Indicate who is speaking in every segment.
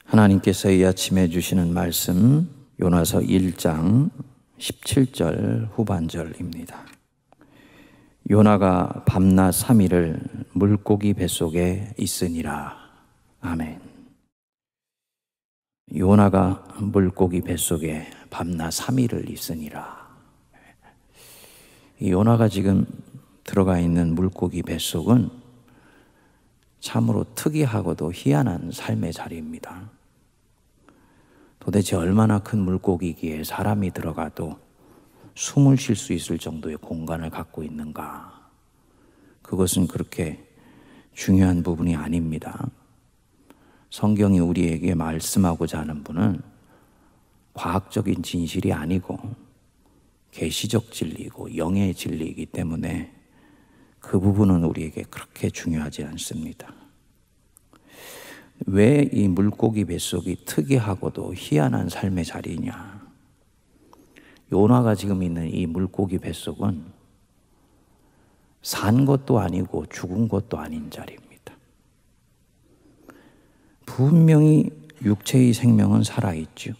Speaker 1: 하나님께서 이 아침에 주시는 말씀 요나서 1장 17절 후반절입니다. 요나가 밤낮 3일을 물고기 뱃속에 있으니라. 아멘. 요나가 물고기 뱃속에 밤낮 3일을 있으니라. 이 요나가 지금 들어가 있는 물고기 뱃속은 참으로 특이하고도 희한한 삶의 자리입니다. 도대체 얼마나 큰 물고기기에 사람이 들어가도 숨을 쉴 수 있을 정도의 공간을 갖고 있는가? 그것은 그렇게 중요한 부분이 아닙니다. 성경이 우리에게 말씀하고자 하는 분은 과학적인 진실이 아니고 계시적 진리이고 영의 진리이기 때문에 그 부분은 우리에게 그렇게 중요하지 않습니다. 왜 이 물고기 뱃속이 특이하고도 희한한 삶의 자리냐? 요나가 지금 있는 이 물고기 뱃속은 산 것도 아니고 죽은 것도 아닌 자리입니다. 분명히 육체의 생명은 살아있죠.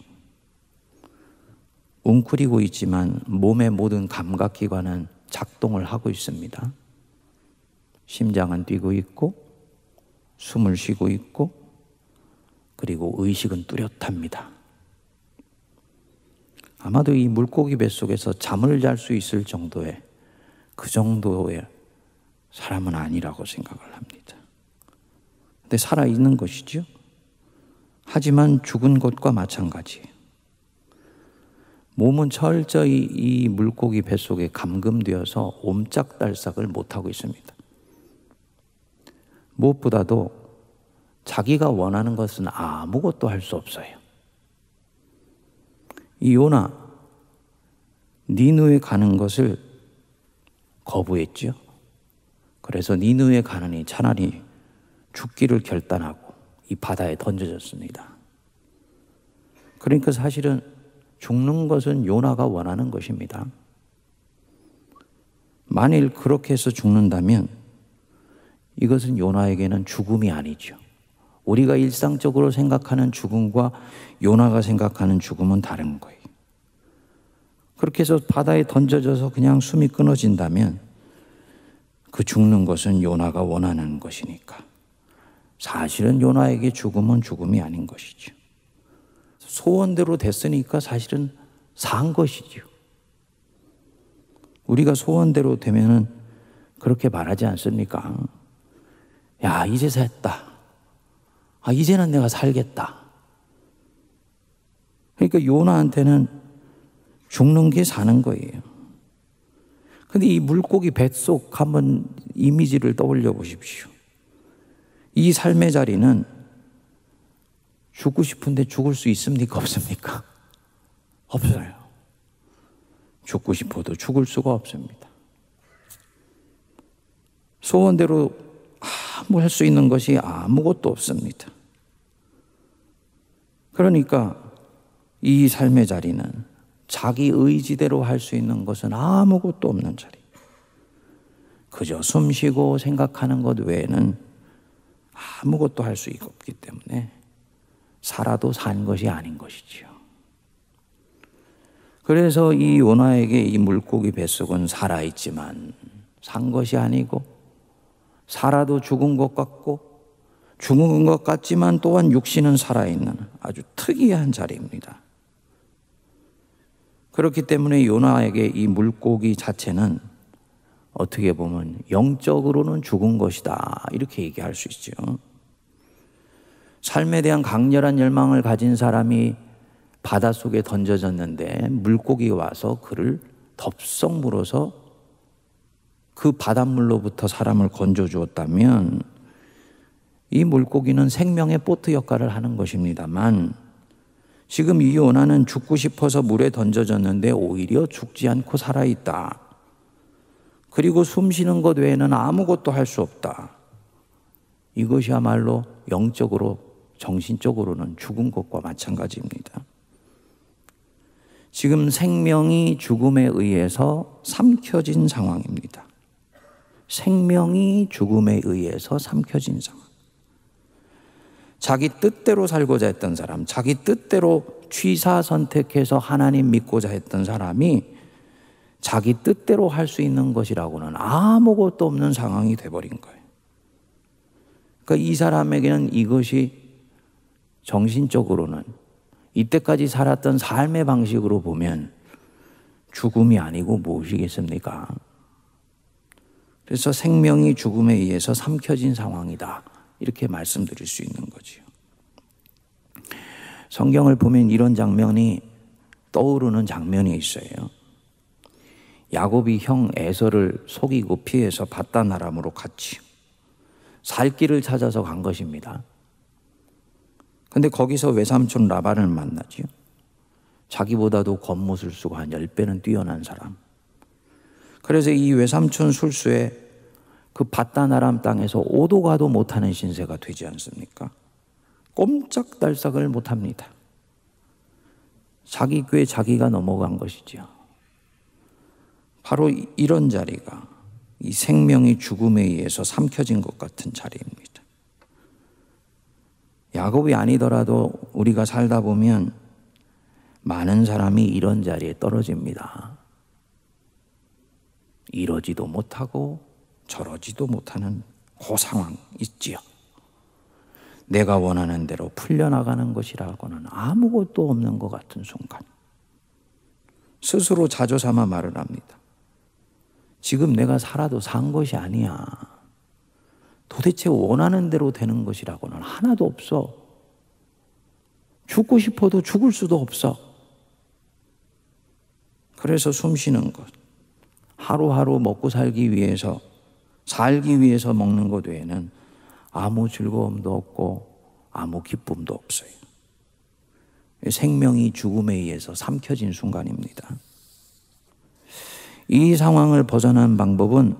Speaker 1: 웅크리고 있지만 몸의 모든 감각기관은 작동을 하고 있습니다. 심장은 뛰고 있고 숨을 쉬고 있고 그리고 의식은 뚜렷합니다. 아마도 이 물고기 뱃속에서 잠을 잘 수 있을 정도의 그 정도의 사람은 아니라고 생각을 합니다. 근데 살아있는 것이죠. 하지만 죽은 것과 마찬가지예요. 몸은 철저히 이 물고기 뱃속에 감금되어서 옴짝달싹을 못하고 있습니다. 무엇보다도 자기가 원하는 것은 아무것도 할 수 없어요. 이 요나, 니느웨 가는 것을 거부했죠. 그래서 니느웨 가느니 차라리 죽기를 결단하고 이 바다에 던져졌습니다. 그러니까 사실은 죽는 것은 요나가 원하는 것입니다. 만일 그렇게 해서 죽는다면 이것은 요나에게는 죽음이 아니죠. 우리가 일상적으로 생각하는 죽음과 요나가 생각하는 죽음은 다른 거예요. 그렇게 해서 바다에 던져져서 그냥 숨이 끊어진다면 그 죽는 것은 요나가 원하는 것이니까 사실은 요나에게 죽음은 죽음이 아닌 것이죠. 소원대로 됐으니까 사실은 산 것이죠. 우리가 소원대로 되면은 그렇게 말하지 않습니까? 야, 이제 샜다. 이제는 내가 살겠다. 그러니까 요나한테는 죽는 게 사는 거예요. 근데 이 물고기 뱃속 한번 이미지를 떠올려 보십시오. 이 삶의 자리는 죽고 싶은데 죽을 수 있습니까? 없습니까? 없어요. 죽고 싶어도 죽을 수가 없습니다. 소원대로 아무 할 수 있는 것이 아무것도 없습니다. 그러니까 이 삶의 자리는 자기 의지대로 할 수 있는 것은 아무것도 없는 자리. 그저 숨 쉬고 생각하는 것 외에는 아무것도 할 수 없기 때문에 살아도 산 것이 아닌 것이지요. 그래서 이 요나에게 이 물고기 뱃속은 살아있지만 산 것이 아니고 살아도 죽은 것 같고 죽은 것 같지만 또한 육신은 살아있는 아주 특이한 자리입니다. 그렇기 때문에 요나에게 이 물고기 자체는 어떻게 보면 영적으로는 죽은 것이다 이렇게 얘기할 수 있죠. 삶에 대한 강렬한 열망을 가진 사람이 바닷속에 던져졌는데 물고기가 와서 그를 덥석 물어서 그 바닷물로부터 사람을 건져주었다면 이 물고기는 생명의 보트 역할을 하는 것입니다만 지금 이 요나는 죽고 싶어서 물에 던져졌는데 오히려 죽지 않고 살아있다. 그리고 숨 쉬는 것 외에는 아무것도 할 수 없다. 이것이야말로 영적으로 정신적으로는 죽은 것과 마찬가지입니다. 지금 생명이 죽음에 의해서 삼켜진 상황입니다. 생명이 죽음에 의해서 삼켜진 상황. 자기 뜻대로 살고자 했던 사람, 자기 뜻대로 취사 선택해서 하나님 믿고자 했던 사람이 자기 뜻대로 할 수 있는 것이라고는 아무것도 없는 상황이 돼버린 거예요. 그러니까 이 사람에게는 이것이 정신적으로는 이때까지 살았던 삶의 방식으로 보면 죽음이 아니고 무엇이겠습니까? 그래서 생명이 죽음에 의해서 삼켜진 상황이다, 이렇게 말씀드릴 수 있는 거지요. 성경을 보면 이런 장면이 떠오르는 장면이 있어요. 야곱이 형 에서를 속이고 피해서 밧단 아람으로 갔지요. 살 길을 찾아서 간 것입니다. 근데 거기서 외삼촌 라반을 만나지요. 자기보다도 겉모술 쓰고 한 10배는 뛰어난 사람. 그래서 이 외삼촌 술수에 그 밧단 아람 땅에서 오도 가도 못하는 신세가 되지 않습니까? 꼼짝달싹을 못합니다. 자기 꾀 자기가 넘어간 것이죠. 바로 이런 자리가 이 생명이 죽음에 의해서 삼켜진 것 같은 자리입니다. 야곱이 아니더라도 우리가 살다 보면 많은 사람이 이런 자리에 떨어집니다. 이러지도 못하고 저러지도 못하는 그 상황 있지요. 내가 원하는 대로 풀려나가는 것이라고는 아무것도 없는 것 같은 순간 스스로 자조삼아 말을 합니다. 지금 내가 살아도 산 것이 아니야. 도대체 원하는 대로 되는 것이라고는 하나도 없어. 죽고 싶어도 죽을 수도 없어. 그래서 숨 쉬는 것, 하루하루 먹고 살기 위해서 먹는 것 외에는 아무 즐거움도 없고 아무 기쁨도 없어요. 생명이 죽음에 의해서 삼켜진 순간입니다. 이 상황을 벗어나는 방법은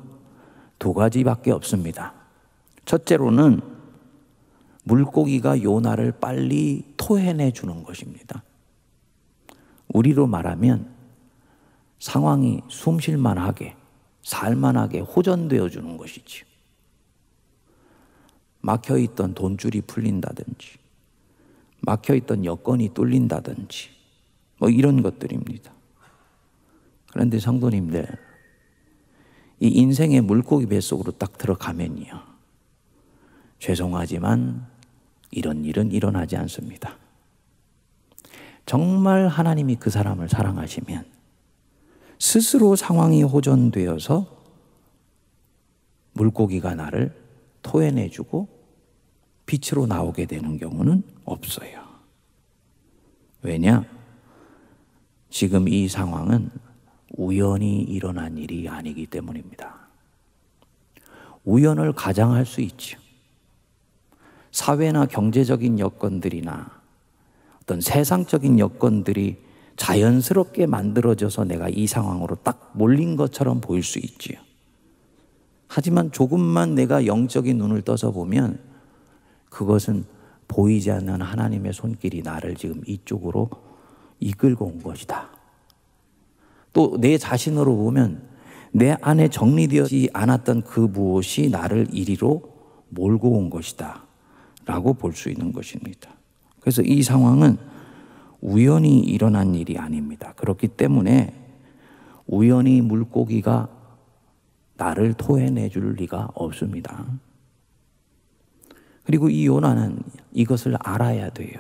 Speaker 1: 두 가지밖에 없습니다. 첫째로는 물고기가 요나를 빨리 토해내 주는 것입니다. 우리로 말하면 상황이 숨쉴만하게, 살만하게 호전되어 주는 것이지요. 막혀있던 돈줄이 풀린다든지, 막혀있던 여건이 뚫린다든지, 이런 것들입니다. 그런데 성도님들, 이 인생의 물고기 뱃속으로 딱 들어가면요, 죄송하지만 이런 일은 일어나지 않습니다. 정말 하나님이 그 사람을 사랑하시면 스스로 상황이 호전되어서 물고기가 나를 토해내주고 빛으로 나오게 되는 경우는 없어요. 왜냐? 지금 이 상황은 우연히 일어난 일이 아니기 때문입니다. 우연을 가장할 수 있죠. 사회나 경제적인 여건들이나 어떤 세상적인 여건들이 자연스럽게 만들어져서 내가 이 상황으로 딱 몰린 것처럼 보일 수 있지요. 하지만 조금만 내가 영적인 눈을 떠서 보면 그것은 보이지 않는 하나님의 손길이 나를 지금 이쪽으로 이끌고 온 것이다. 또 내 자신으로 보면 내 안에 정리되지 않았던 그 무엇이 나를 이리로 몰고 온 것이다 라고 볼 수 있는 것입니다. 그래서 이 상황은 우연히 일어난 일이 아닙니다. 그렇기 때문에 우연히 물고기가 나를 토해내줄 리가 없습니다. 그리고 이 요나는 이것을 알아야 돼요.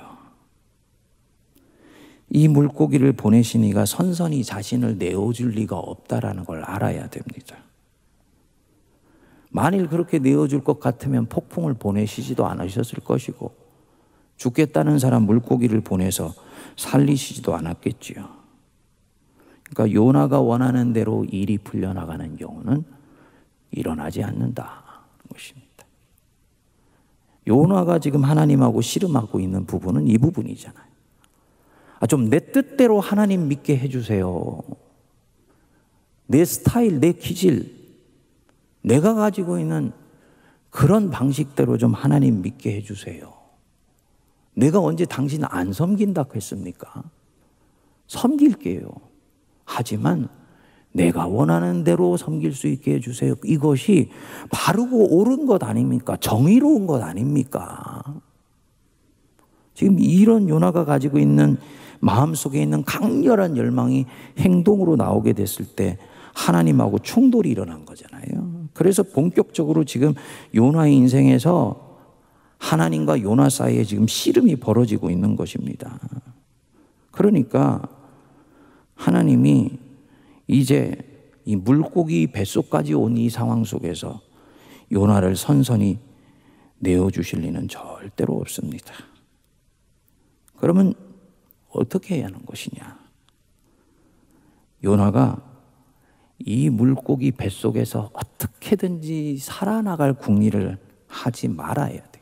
Speaker 1: 이 물고기를 보내신 이가 선선히 자신을 내어줄 리가 없다라는 걸 알아야 됩니다. 만일 그렇게 내어줄 것 같으면 폭풍을 보내시지도 않으셨을 것이고 죽겠다는 사람 물고기를 보내서 살리시지도 않았겠지요. 그러니까 요나가 원하는 대로 일이 풀려나가는 경우는 일어나지 않는다는 것입니다. 요나가 지금 하나님하고 씨름하고 있는 부분은 이 부분이잖아요. 좀 내 뜻대로 하나님 믿게 해주세요. 내 스타일, 내 기질, 내가 가지고 있는 그런 방식대로 좀 하나님 믿게 해주세요. 내가 언제 당신 안 섬긴다고 했습니까? 섬길게요. 하지만 내가 원하는 대로 섬길 수 있게 해주세요. 이것이 바르고 옳은 것 아닙니까? 정의로운 것 아닙니까? 지금 이런 요나가 가지고 있는 마음속에 있는 강렬한 열망이 행동으로 나오게 됐을 때 하나님하고 충돌이 일어난 거잖아요. 그래서 본격적으로 지금 요나의 인생에서 하나님과 요나 사이에 지금 씨름이 벌어지고 있는 것입니다. 그러니까 하나님이 이제 이 물고기 뱃속까지 온 이 상황 속에서 요나를 선선히 내어주실 리는 절대로 없습니다. 그러면 어떻게 해야 하는 것이냐? 요나가 이 물고기 뱃속에서 어떻게든지 살아나갈 궁리를 하지 말아야 돼.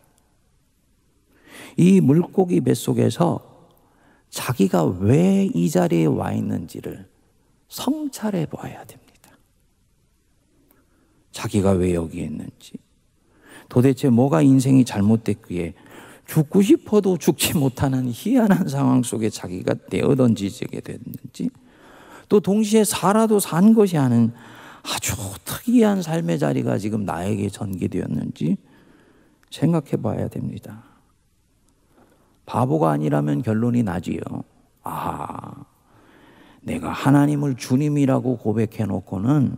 Speaker 1: 이 물고기 뱃속에서 자기가 왜 이 자리에 와 있는지를 성찰해 봐야 됩니다. 자기가 왜 여기에 있는지, 도대체 뭐가 인생이 잘못됐기에 죽고 싶어도 죽지 못하는 희한한 상황 속에 자기가 내어던지게 됐는지, 또 동시에 살아도 산 것이 아닌 아주 특이한 삶의 자리가 지금 나에게 전개되었는지 생각해 봐야 됩니다. 바보가 아니라면 결론이 나지요. 내가 하나님을 주님이라고 고백해 놓고는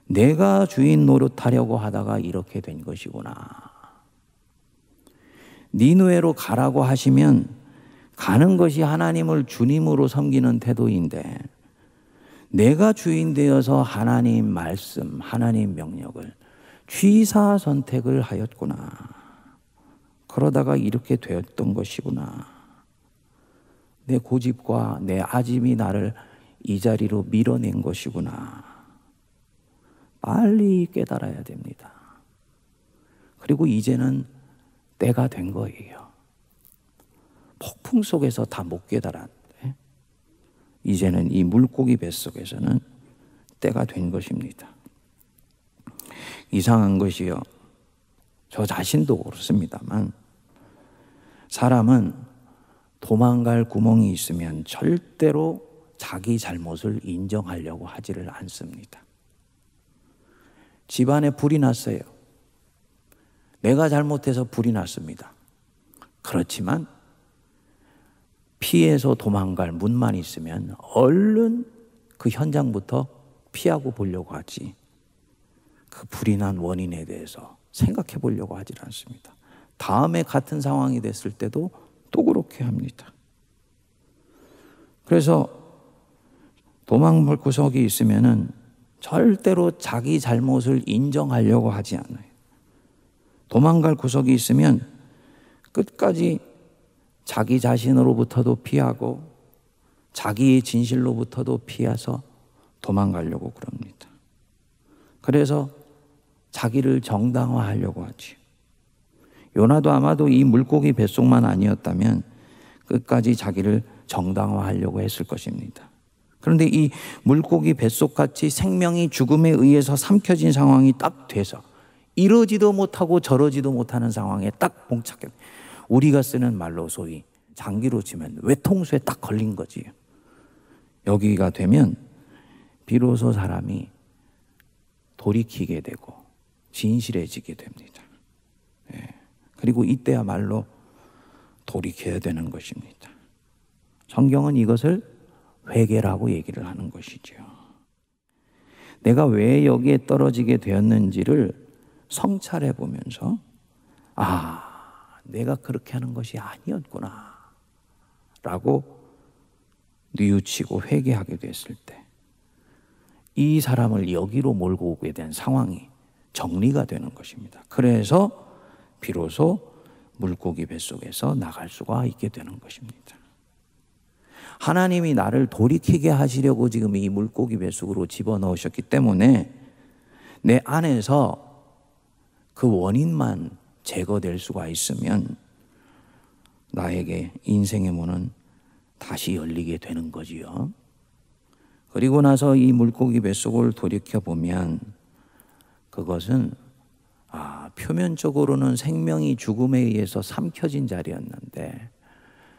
Speaker 1: 내가 주인 노릇하려고 하다가 이렇게 된 것이구나. 니느웨로 가라고 하시면 가는 것이 하나님을 주님으로 섬기는 태도인데 내가 주인 되어서 하나님 말씀, 하나님 명령을 취사 선택을 하였구나. 그러다가 이렇게 되었던 것이구나. 내 고집과 내 아짐이 나를 이 자리로 밀어낸 것이구나. 빨리 깨달아야 됩니다. 그리고 이제는 때가 된 거예요. 폭풍 속에서 다 못 깨달았는데 이제는 이 물고기 뱃속에서는 때가 된 것입니다. 이상한 것이요. 저 자신도 그렇습니다만 사람은 도망갈 구멍이 있으면 절대로 자기 잘못을 인정하려고 하지를 않습니다. 집안에 불이 났어요. 내가 잘못해서 불이 났습니다. 그렇지만 피해서 도망갈 문만 있으면 얼른 그 현장부터 피하고 보려고 하지 그 불이 난 원인에 대해서 생각해 보려고 하지 않습니다. 다음에 같은 상황이 됐을 때도 또 그렇게 합니다. 그래서 도망갈 구석이 있으면은 절대로 자기 잘못을 인정하려고 하지 않아요. 도망갈 구석이 있으면 끝까지 자기 자신으로부터도 피하고 자기의 진실로부터도 피해서 도망가려고 그럽니다. 그래서 자기를 정당화하려고 하지. 요나도 아마도 이 물고기 뱃속만 아니었다면 끝까지 자기를 정당화하려고 했을 것입니다. 그런데 이 물고기 뱃속같이 생명이 죽음에 의해서 삼켜진 상황이 딱 돼서 이러지도 못하고 저러지도 못하는 상황에 딱 봉착해. 우리가 쓰는 말로 소위 장기로 치면 외통수에 딱 걸린 거지. 여기가 되면 비로소 사람이 돌이키게 되고 진실해지게 됩니다. 그리고 이때야말로 돌이켜야 되는 것입니다. 성경은 이것을 회개라고 얘기를 하는 것이죠. 내가 왜 여기에 떨어지게 되었는지를 성찰해 보면서 내가 그렇게 하는 것이 아니었구나 라고 뉘우치고 회개하게 됐을 때 이 사람을 여기로 몰고 오게 된 상황이 정리가 되는 것입니다. 그래서 비로소 물고기 뱃속에서 나갈 수가 있게 되는 것입니다. 하나님이 나를 돌이키게 하시려고 지금 이 물고기 뱃속으로 집어넣으셨기 때문에 내 안에서 그 원인만 제거될 수가 있으면 나에게 인생의 문은 다시 열리게 되는 거지요. 그리고 나서 이 물고기 뱃속을 돌이켜보면 그것은 표면적으로는 생명이 죽음에 의해서 삼켜진 자리였는데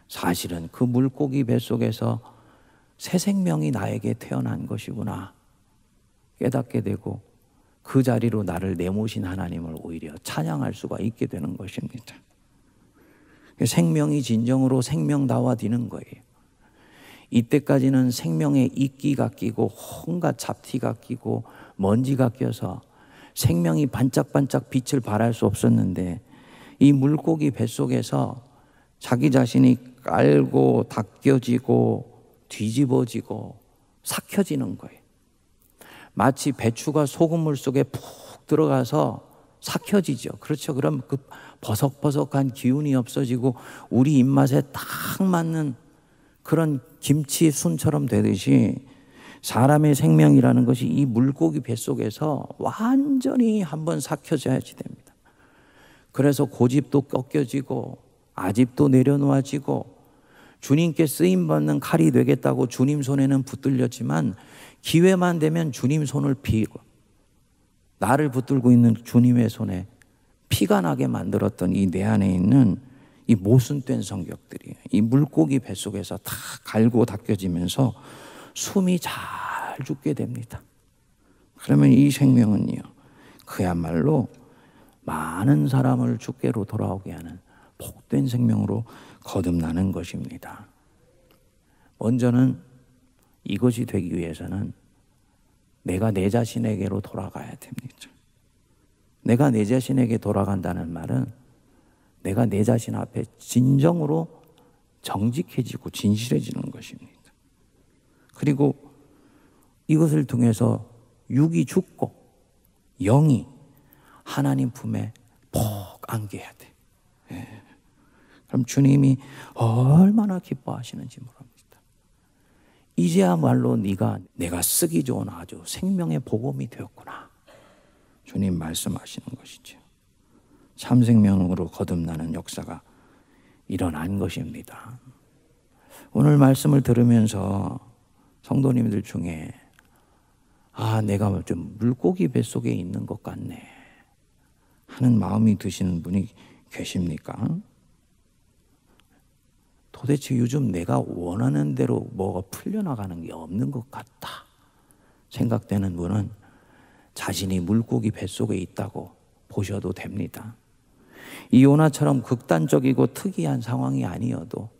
Speaker 1: 사실은 그 물고기 뱃속에서 새 생명이 나에게 태어난 것이구나 깨닫게 되고 그 자리로 나를 내모신 하나님을 오히려 찬양할 수가 있게 되는 것입니다. 생명이 진정으로 생명다워지는 거예요. 이때까지는 생명에 이끼가 끼고 온갖 잡티가 끼고 먼지가 껴서 생명이 반짝반짝 빛을 발할 수 없었는데, 이 물고기 뱃속에서 자기 자신이 깔고 닦여지고 뒤집어지고 삭혀지는 거예요. 마치 배추가 소금물 속에 푹 들어가서 삭혀지죠. 그렇죠. 그럼 그 버석버석한 기운이 없어지고 우리 입맛에 딱 맞는 그런 김치 순처럼 되듯이, 사람의 생명이라는 것이 이 물고기 뱃속에서 완전히 한번 삭혀져야지 됩니다. 그래서 고집도 꺾여지고 아집도 내려놓아지고, 주님께 쓰임받는 칼이 되겠다고 주님 손에는 붙들렸지만 기회만 되면 주님 손을 피고, 나를 붙들고 있는 주님의 손에 피가 나게 만들었던 이 내 안에 있는 이 모순된 성격들이 이 물고기 뱃속에서 다 갈고 닦여지면서 숨이 잘 죽게 됩니다. 그러면 이 생명은요, 그야말로 많은 사람을 주께로 돌아오게 하는 복된 생명으로 거듭나는 것입니다. 먼저는 이것이 되기 위해서는 내가 내 자신에게로 돌아가야 됩니다. 내가 내 자신에게 돌아간다는 말은 내가 내 자신 앞에 진정으로 정직해지고 진실해지는 것입니다. 그리고 이것을 통해서 육이 죽고 영이 하나님 품에 푹 안겨야 돼. 예. 그럼 주님이 얼마나 기뻐하시는지 모릅니다. 이제야말로 내가 쓰기 좋은 아주 생명의 복음이 되었구나, 주님 말씀하시는 것이죠. 참 생명으로 거듭나는 역사가 일어난 것입니다. 오늘 말씀을 들으면서 성도님들 중에 내가 좀 물고기 뱃속에 있는 것 같네 하는 마음이 드시는 분이 계십니까? 도대체 요즘 내가 원하는 대로 뭐가 풀려나가는 게 없는 것 같다 생각되는 분은 자신이 물고기 뱃속에 있다고 보셔도 됩니다. 이 요나처럼 극단적이고 특이한 상황이 아니어도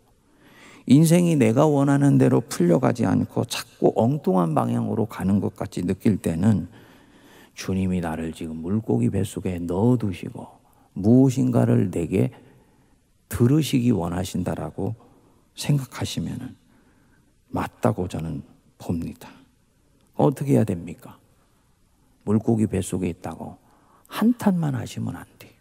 Speaker 1: 인생이 내가 원하는 대로 풀려가지 않고 자꾸 엉뚱한 방향으로 가는 것 같이 느낄 때는 주님이 나를 지금 물고기 뱃속에 넣어두시고 무엇인가를 내게 들으시기 원하신다라고 생각하시면 맞다고 저는 봅니다. 어떻게 해야 됩니까? 물고기 뱃속에 있다고 한탄만 하시면 안 돼요.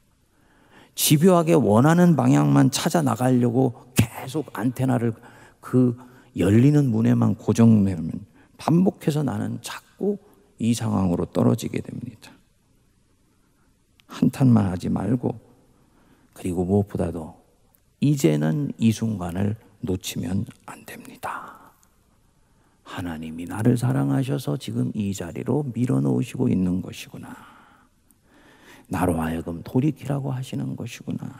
Speaker 1: 집요하게 원하는 방향만 찾아 나가려고 계속 안테나를 그 열리는 문에만 고정하면 반복해서 나는 자꾸 이 상황으로 떨어지게 됩니다. 한탄만 하지 말고, 그리고 무엇보다도 이제는 이 순간을 놓치면 안 됩니다. 하나님이 나를 사랑하셔서 지금 이 자리로 밀어넣으시고 있는 것이구나. 나로 하여금 돌이키라고 하시는 것이구나.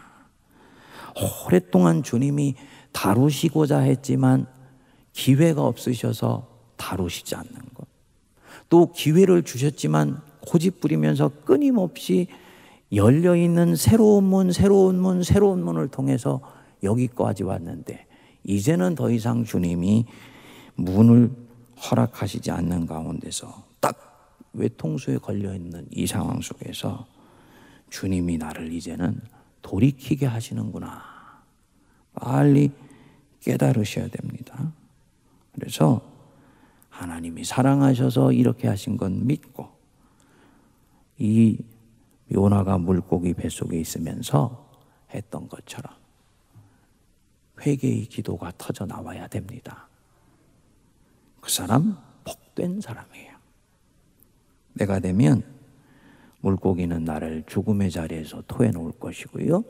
Speaker 1: 오랫동안 주님이 다루시고자 했지만 기회가 없으셔서 다루시지 않는 것. 또 기회를 주셨지만 고집 부리면서 끊임없이 열려있는 새로운 문을 통해서 여기까지 왔는데, 이제는 더 이상 주님이 문을 허락하시지 않는 가운데서 딱 외통수에 걸려있는 이 상황 속에서 주님이 나를 이제는 돌이키게 하시는구나, 빨리 깨달으셔야 됩니다. 그래서 하나님이 사랑하셔서 이렇게 하신 건 믿고, 이 요나가 물고기 뱃속에 있으면서 했던 것처럼 회개의 기도가 터져 나와야 됩니다. 그 사람 복된 사람이에요. 내가 되면 물고기는 나를 죽음의 자리에서 토해놓을 것이고요,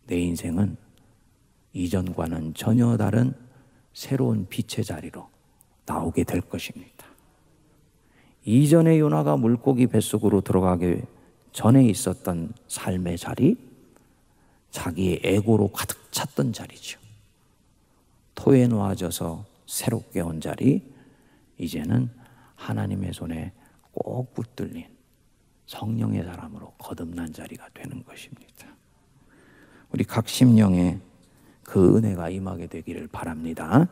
Speaker 1: 내 인생은 이전과는 전혀 다른 새로운 빛의 자리로 나오게 될 것입니다. 이전에 요나가 물고기 뱃속으로 들어가기 전에 있었던 삶의 자리, 자기의 에고로 가득 찼던 자리죠. 토에 놓아져서 새롭게 온 자리, 이제는 하나님의 손에 꼭 붙들린 성령의 사람으로 거듭난 자리가 되는 것입니다. 우리 각 심령에 그 은혜가 임하게 되기를 바랍니다.